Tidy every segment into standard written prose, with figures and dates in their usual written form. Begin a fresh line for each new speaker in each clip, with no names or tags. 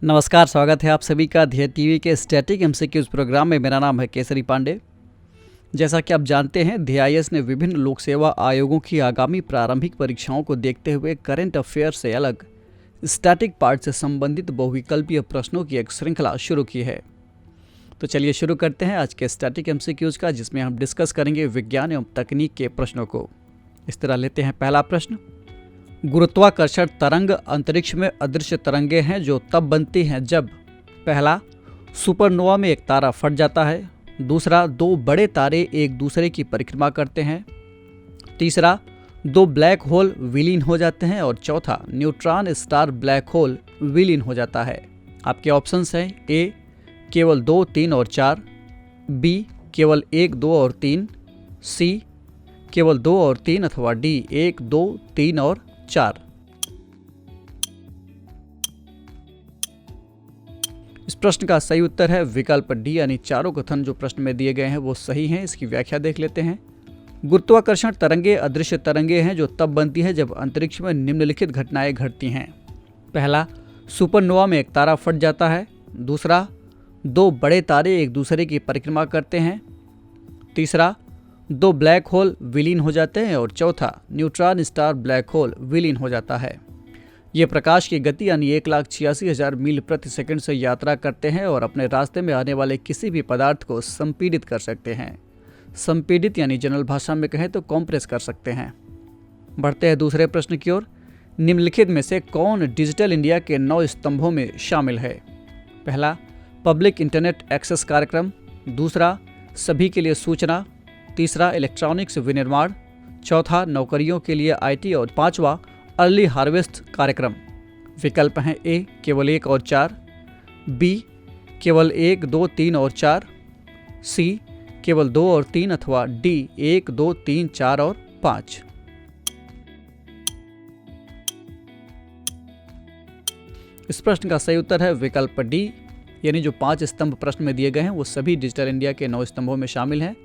नमस्कार, स्वागत है आप सभी का ध्येय टीवी के स्टैटिक एमसीक्यूज प्रोग्राम में। मेरा नाम है केसरी पांडे। जैसा कि आप जानते हैं, ध्येय ने विभिन्न लोक सेवा आयोगों की आगामी प्रारंभिक परीक्षाओं को देखते हुए करंट अफेयर से अलग स्टैटिक पार्ट से संबंधित बहुविकल्पीय प्रश्नों की एक श्रृंखला शुरू की है। तो चलिए शुरू करते हैं आज के स्टैटिक एमसीक्यूज का, जिसमें हम डिस्कस करेंगे विज्ञान एवं तकनीक के प्रश्नों को। इस तरह लेते हैं पहला प्रश्न। गुरुत्वाकर्षण तरंग अंतरिक्ष में अदृश्य तरंगे हैं जो तब बनती हैं जब पहला, सुपरनोवा में एक तारा फट जाता है। दूसरा, दो बड़े तारे एक दूसरे की परिक्रमा करते हैं। तीसरा, दो ब्लैक होल विलीन हो जाते हैं। और चौथा, न्यूट्रॉन स्टार ब्लैक होल विलीन हो जाता है। आपके ऑप्शंस हैं ए केवल 2, 3 और 4, बी केवल 1, 2 और 3, सी केवल 2 और 3 अथवा डी 1, 2, 3 और 4। इस प्रश्न का सही उत्तर है विकल्प डी, यानी चारों कथन जो प्रश्न में दिए गए हैं वो सही हैं। इसकी व्याख्या देख लेते हैं। गुरुत्वाकर्षण तरंगे अदृश्य तरंगे हैं जो तब बनती है जब अंतरिक्ष में निम्नलिखित घटनाएं घटती हैं। पहला, सुपरनोवा में एक तारा फट जाता है। दूसरा, दो बड़े तारे एक दूसरे की परिक्रमा करते हैं। तीसरा, दो ब्लैक होल विलीन हो जाते हैं। और चौथा, न्यूट्रॉन स्टार ब्लैक होल विलीन हो जाता है। ये प्रकाश की गति यानी 1,86,000 मील प्रति सेकंड से यात्रा करते हैं और अपने रास्ते में आने वाले किसी भी पदार्थ को संपीड़ित कर सकते हैं। संपीड़ित यानी जनरल भाषा में कहें तो कॉम्प्रेस कर सकते हैं। बढ़ते हैं दूसरे प्रश्न की ओर। निम्नलिखित में से कौन डिजिटल इंडिया के 9 स्तंभों में शामिल है? पहला, पब्लिक इंटरनेट एक्सेस कार्यक्रम। दूसरा, सभी के लिए सूचना। तीसरा, इलेक्ट्रॉनिक्स विनिर्माण। चौथा, नौकरियों के लिए आईटी। और पांचवा, अर्ली हार्वेस्ट कार्यक्रम। विकल्प हैं ए केवल 1 और 4, बी केवल 1, 2, 3 और 4, सी केवल 2 और 3 अथवा डी 1, 2, 3, 4 और 5। इस प्रश्न का सही उत्तर है विकल्प डी, यानी जो 5 स्तंभ प्रश्न में दिए गए हैं वो सभी डिजिटल इंडिया के 9 स्तंभों में शामिल हैं।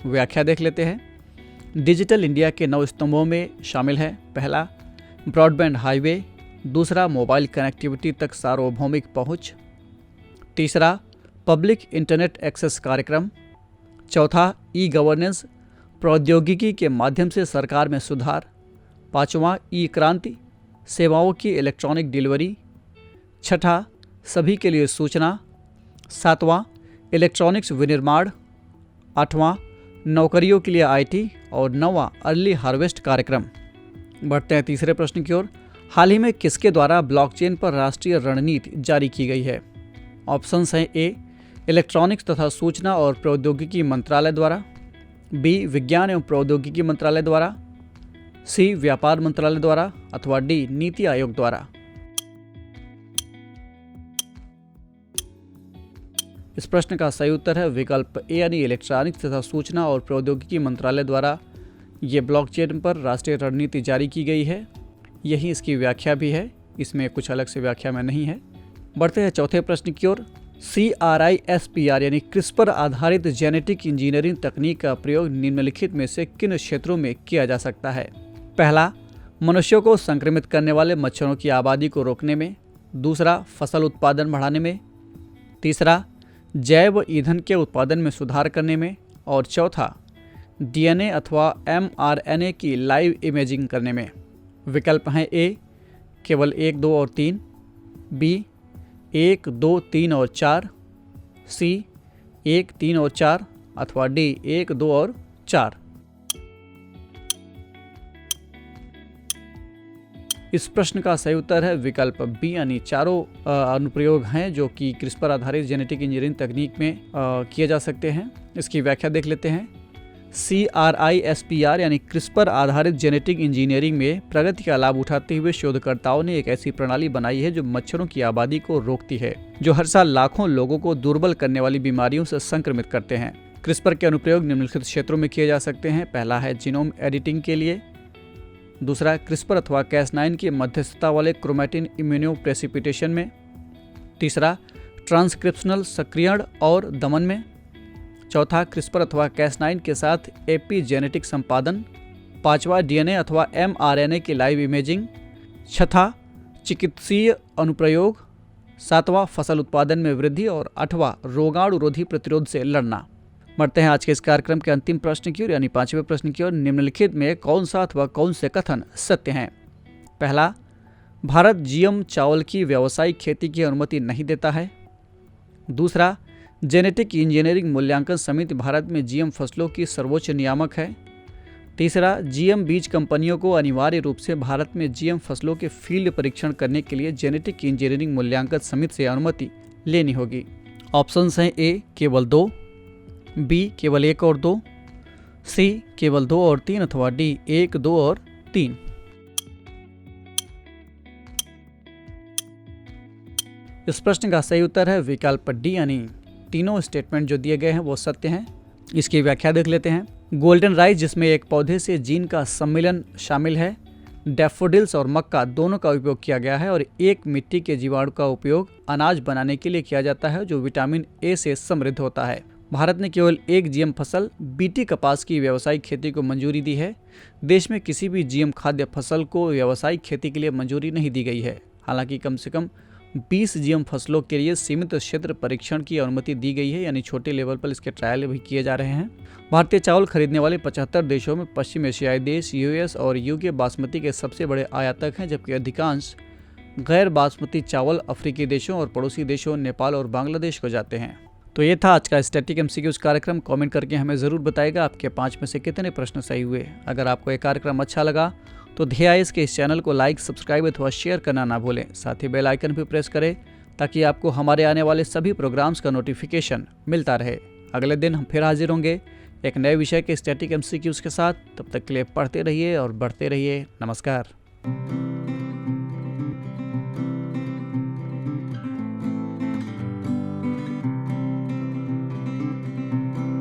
व्याख्या देख लेते हैं। डिजिटल इंडिया के 9 स्तंभों में शामिल है। पहला, ब्रॉडबैंड हाईवे। दूसरा, मोबाइल कनेक्टिविटी तक सार्वभौमिक पहुंच। तीसरा, पब्लिक इंटरनेट एक्सेस कार्यक्रम। चौथा, ई गवर्नेंस, प्रौद्योगिकी के माध्यम से सरकार में सुधार। पांचवा, ई क्रांति, सेवाओं की इलेक्ट्रॉनिक डिलीवरी। छठा, सभी के लिए सूचना। सातवां, इलेक्ट्रॉनिक्स विनिर्माण। आठवां, नौकरियों के लिए आईटी। और नौवां, अर्ली हार्वेस्ट कार्यक्रम। बढ़ते हैं तीसरे प्रश्न की ओर। हाल ही में किसके द्वारा ब्लॉकचेन पर राष्ट्रीय रणनीति जारी की गई है? ऑप्शंस हैं ए इलेक्ट्रॉनिक्स तथा सूचना और प्रौद्योगिकी मंत्रालय द्वारा, बी विज्ञान एवं प्रौद्योगिकी मंत्रालय द्वारा, सी व्यापार मंत्रालय द्वारा अथवा डी नीति आयोग द्वारा। इस प्रश्न का सही उत्तर है विकल्प ए, यानी इलेक्ट्रॉनिक्स तथा सूचना और प्रौद्योगिकी मंत्रालय द्वारा ये ब्लॉकचेन पर राष्ट्रीय रणनीति जारी की गई है। यही इसकी व्याख्या भी है, इसमें कुछ अलग से व्याख्या में नहीं है। बढ़ते हैं चौथे प्रश्न की ओर। CRISPR यानी क्रिस्पर आधारित जेनेटिक इंजीनियरिंग तकनीक का प्रयोग निम्नलिखित में से किन क्षेत्रों में किया जा सकता है? पहला, मनुष्यों को संक्रमित करने वाले मच्छरों की आबादी को रोकने में। दूसरा, फसल उत्पादन बढ़ाने में। तीसरा, जैव ईंधन के उत्पादन में सुधार करने में। और चौथा, DNA अथवा mRNA की लाइव इमेजिंग करने में। विकल्प हैं ए केवल 1, 2 और 3, बी 1, 2, 3 और 4, सी 1, 3 और 4 अथवा डी 1, 2 और 4। इस प्रश्न का सही उत्तर है विकल्प बी, यानी चारों अनुप्रयोग हैं जो कि क्रिस्पर आधारित जेनेटिक इंजीनियरिंग तकनीक में किए जा सकते हैं। इसकी व्याख्या देख लेते हैं। CRISPR यानी क्रिस्पर आधारित जेनेटिक इंजीनियरिंग में प्रगति का लाभ उठाते हुए शोधकर्ताओं ने एक ऐसी प्रणाली बनाई है जो मच्छरों की आबादी को रोकती है, जो हर साल लाखों लोगों को दुर्बल करने वाली बीमारियों से संक्रमित करते हैं। क्रिस्पर के अनुप्रयोग निम्नलिखित क्षेत्रों में किए जा सकते हैं। पहला है जीनोम एडिटिंग के लिए। दूसरा, क्रिस्पर अथवा Cas9 की मध्यस्थता वाले क्रोमैटिन इम्यूनोप्रेसिपिटेशन में। तीसरा, ट्रांसक्रिप्शनल सक्रियण और दमन में। चौथा, क्रिस्पर अथवा Cas9 के साथ एपीजेनेटिक संपादन। पांचवा, DNA अथवा mRNA की लाइव इमेजिंग। छठा, चिकित्सीय अनुप्रयोग। 7वां फसल उत्पादन में वृद्धि और 8वां रोगाणुरोधी प्रतिरोध से लड़ना। बढ़ते हैं आज के इस कार्यक्रम के अंतिम प्रश्न की ओर यानी 5वें प्रश्न की ओर। निम्नलिखित में कौन सा अथवा कौन से कथन सत्य हैं? पहला, भारत जीएम चावल की व्यावसायिक खेती की अनुमति नहीं देता है। दूसरा, जेनेटिक इंजीनियरिंग मूल्यांकन समिति भारत में जीएम फसलों की सर्वोच्च नियामक है। तीसरा, जीएम बीज कंपनियों को अनिवार्य रूप से भारत में जीएम फसलों के फील्ड परीक्षण करने के लिए जेनेटिक इंजीनियरिंग मूल्यांकन समिति से अनुमति लेनी होगी। ऑप्शंस हैं ए केवल 2, बी केवल 1 और 2, सी केवल 2 और 3 अथवा डी 1, 2 और 3। इस प्रश्न का सही उत्तर है विकल्प डी यानी तीनों स्टेटमेंट जो दिए गए हैं वो सत्य हैं। इसकी व्याख्या देख लेते हैं। गोल्डन राइस जिसमें एक पौधे से जीन का सम्मिलन शामिल है, डैफोडिल्स और मक्का दोनों का उपयोग किया गया है और एक मिट्टी के जीवाणु का उपयोग अनाज बनाने के लिए किया जाता है जो विटामिन ए से समृद्ध होता है। भारत ने केवल एक जीएम फसल बीटी कपास की व्यावसायिक खेती को मंजूरी दी है। देश में किसी भी जीएम खाद्य फसल को व्यावसायिक खेती के लिए मंजूरी नहीं दी गई है। हालांकि कम से कम 20 जीएम फसलों के लिए सीमित क्षेत्र परीक्षण की अनुमति दी गई है, यानी छोटे लेवल पर इसके ट्रायल भी किए जा रहे हैं। भारतीय चावल खरीदने वाले 75 देशों में पश्चिम एशियाई देश यूएस और यूके बासमती के सबसे बड़े आयातक हैं, जबकि अधिकांश गैर बासमती चावल अफ्रीकी देशों और पड़ोसी देशों नेपाल और बांग्लादेश को जाते हैं। तो ये था आज का स्टैटिक एमसीक्यूज कार्यक्रम। कमेंट करके हमें ज़रूर बताइएगा आपके 5 में से कितने प्रश्न सही हुए। अगर आपको ये कार्यक्रम अच्छा लगा तो DIS के इस चैनल को लाइक, सब्सक्राइब अथवा शेयर करना ना भूलें। साथ ही बेल आइकन भी प्रेस करें ताकि आपको हमारे आने वाले सभी प्रोग्राम्स का नोटिफिकेशन मिलता रहे। अगले दिन हम फिर हाजिर होंगे एक नए विषय के स्टैटिक एमसीक्यूज के साथ। तब तक के लिए पढ़ते रहिए और बढ़ते रहिए। नमस्कार।